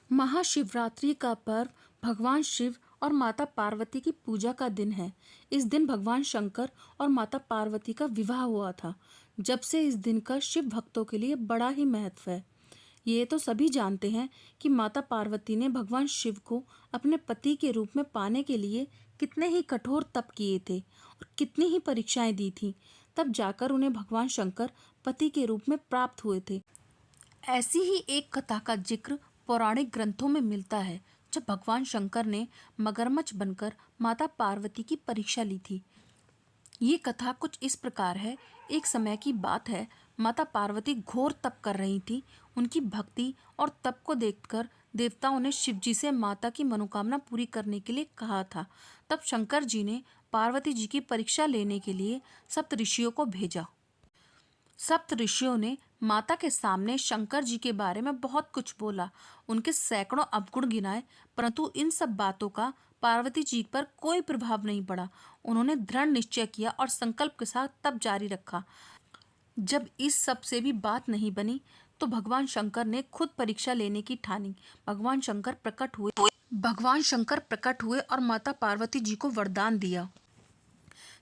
महाशिवरात्रि का पर्व भगवान शिव और माता पार्वती की पूजा का दिन है। इस दिन भगवान शंकर और माता पार्वती का विवाह हुआ था। जब से इस दिन का शिव भक्तों के लिए बड़ा ही महत्व है। ये तो सभी जानते हैं कि माता पार्वती ने भगवान शिव को अपने पति के रूप में पाने के लिए कितने ही कठोर तप किए थे और कितनी ही परीक्षाएं दी थी। तब जाकर उन्हें भगवान शंकर पति के रूप में प्राप्त हुए थे। ऐसी ही एक कथा का जिक्र पौराणिक ग्रंथों में मिलता है, जब भगवान शंकर ने मगरमच्छ बनकर माता पार्वती की परीक्षा ली थी। ये कथा कुछ इस प्रकार है। एक समय की बात है, माता पार्वती घोर तप कर रही थी। उनकी भक्ति और तप को देखकर देवताओं ने शिवजी से माता की मनोकामना पूरी करने के लिए कहा था। तब शंकर जी ने पार्वती जी की परीक्षा लेने के लिए सप्त ऋषियों को भेजा। सप्त ऋषियों ने माता के सामने शंकर जी के बारे में बहुत कुछ बोला, उनके सैकड़ों अवगुण गिनाए, परंतु इन सब बातों का पार्वती जी पर कोई प्रभाव नहीं पड़ा। उन्होंने दृढ़ निश्चय किया और संकल्प के साथ तप जारी रखा। जब इस सब से भी बात नहीं बनी तो भगवान शंकर ने खुद परीक्षा लेने की ठानी। भगवान शंकर प्रकट हुए और माता पार्वती जी को वरदान दिया।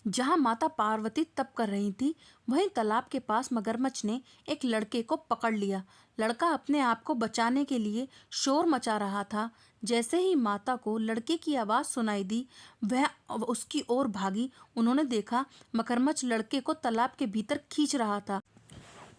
जहां माता पार्वती तप कर रही थी, वहीं तालाब के पास मगरमच्छ ने एक लड़के को पकड़ लिया। लड़का अपने आप को बचाने के लिए शोर मचा रहा था। जैसे ही माता को लड़के की आवाज सुनाई दी, वह उसकी ओर भागी। उन्होंने देखा मगरमच्छ लड़के को तालाब के भीतर खींच रहा था।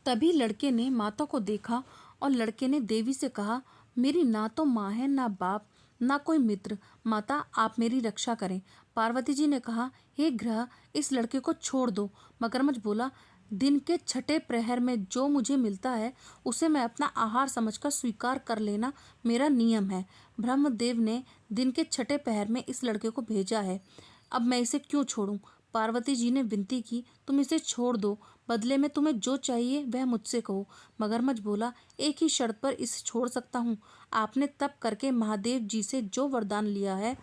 तभी लड़के ने माता को देखा और लड़के ने देवी से कहा, मेरी ना तो माँ है, ना बाप, ना कोई मित्र। माता, आप मेरी रक्षा करें। पार्वती जी ने कहा, हे ग्रह, इस लड़के को छोड़ दो। मगरमच्छ बोला, दिन के छठे प्रहर में जो मुझे मिलता है उसे मैं अपना आहार समझकर स्वीकार कर लेना मेरा नियम है। ब्रह्मदेव ने दिन के छठे प्रहर में इस लड़के को भेजा है, अब मैं इसे क्यों छोड़ूं? पार्वती जी ने विनती की, तुम इसे छोड़ दो, बदले में तुम्हें जो चाहिए वह मुझसे कहो। मगरमच्छ बोला, एक ही शर्त पर इसे छोड़ सकता हूँ। आपने तप करके महादेव जी से जो वरदान लिया है,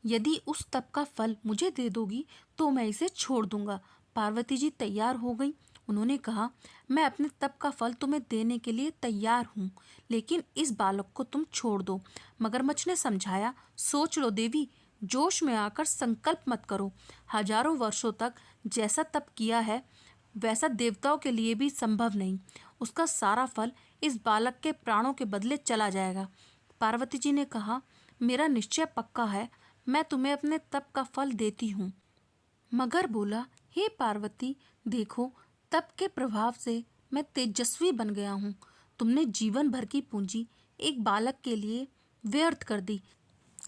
यदि उस तप का फल मुझे दे दोगी तो मैं इसे छोड़ दूंगा। पार्वती जी तैयार हो गई। उन्होंने कहा, मैं अपने तप का फल तुम्हें देने के लिए तैयार हूँ, लेकिन इस बालक को तुम छोड़ दो। मगरमच्छ ने समझाया, सोच लो देवी, जोश में आकर संकल्प मत करो। हजारों वर्षों तक जैसा तप किया है वैसा देवताओं के लिए भी संभव नहीं। उसका सारा फल इस बालक के प्राणों के बदले चला जाएगा। पार्वती जी ने कहा, मेरा निश्चय पक्का है, मैं तुम्हें अपने तप का फल देती हूँ। मगर बोला, हे पार्वती, देखो, तप के प्रभाव से मैं तेजस्वी बन गया हूँ। तुमने जीवन भर की पूंजी एक बालक के लिए व्यर्थ कर दी।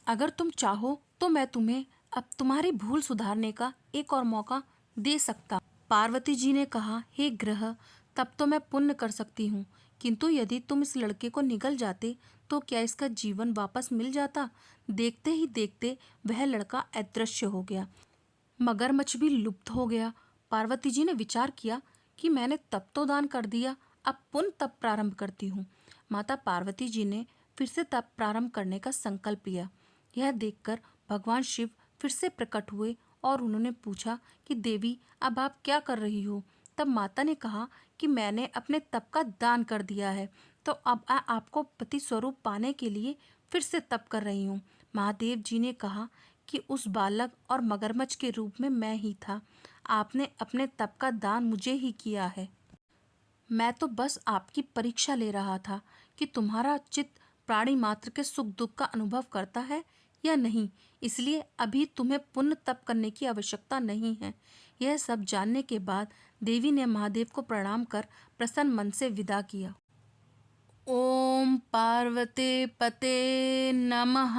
अगर तुम चाहो तो मैं तुम्हें अब तुम्हारी भूल सुधारने का एक और मौका दे सकता। पार्वती जी ने कहा, हे ग्रह, तब तो मैं पुण्य कर सकती हूँ, किंतु यदि तुम इस लड़के को निगल जाते तो क्या इसका जीवन वापस मिल जाता? देखते ही देखते वह लड़का अदृश्य हो गया। मगरमच्छ भी लुप्त हो गया। पार्वती जी ने विचार किया कि मैंने तप तो दान कर दिया, अब पुनः तप प्रारंभ करती हूँ। माता पार्वती जी ने फिर से तप प्रारंभ करने का संकल्प लिया। यह देखकर भगवान शिव फिर से प्रकट हुए और उन्होंने पूछा कि देवी, अब आप क्या कर रही हो? तब माता ने कहा कि मैंने अपने तप का दान कर दिया है, तो अब आपको पति स्वरूप पाने के लिए फिर से तप कर रही हूँ। महादेव जी ने कहा कि उस बालक और मगरमच्छ के रूप में मैं ही था। आपने अपने तप का दान मुझे ही किया है। मैं तो बस आपकी परीक्षा ले रहा था कि तुम्हारा चित्त प्राणी मात्र के सुख दुख का अनुभव करता है या नहीं, इसलिए अभी तुम्हें पुण्य तप करने की आवश्यकता नहीं है। यह सब जानने के बाद देवी ने महादेव को प्रणाम कर प्रसन्न मन से विदा किया। ओम पार्वते पते नमः।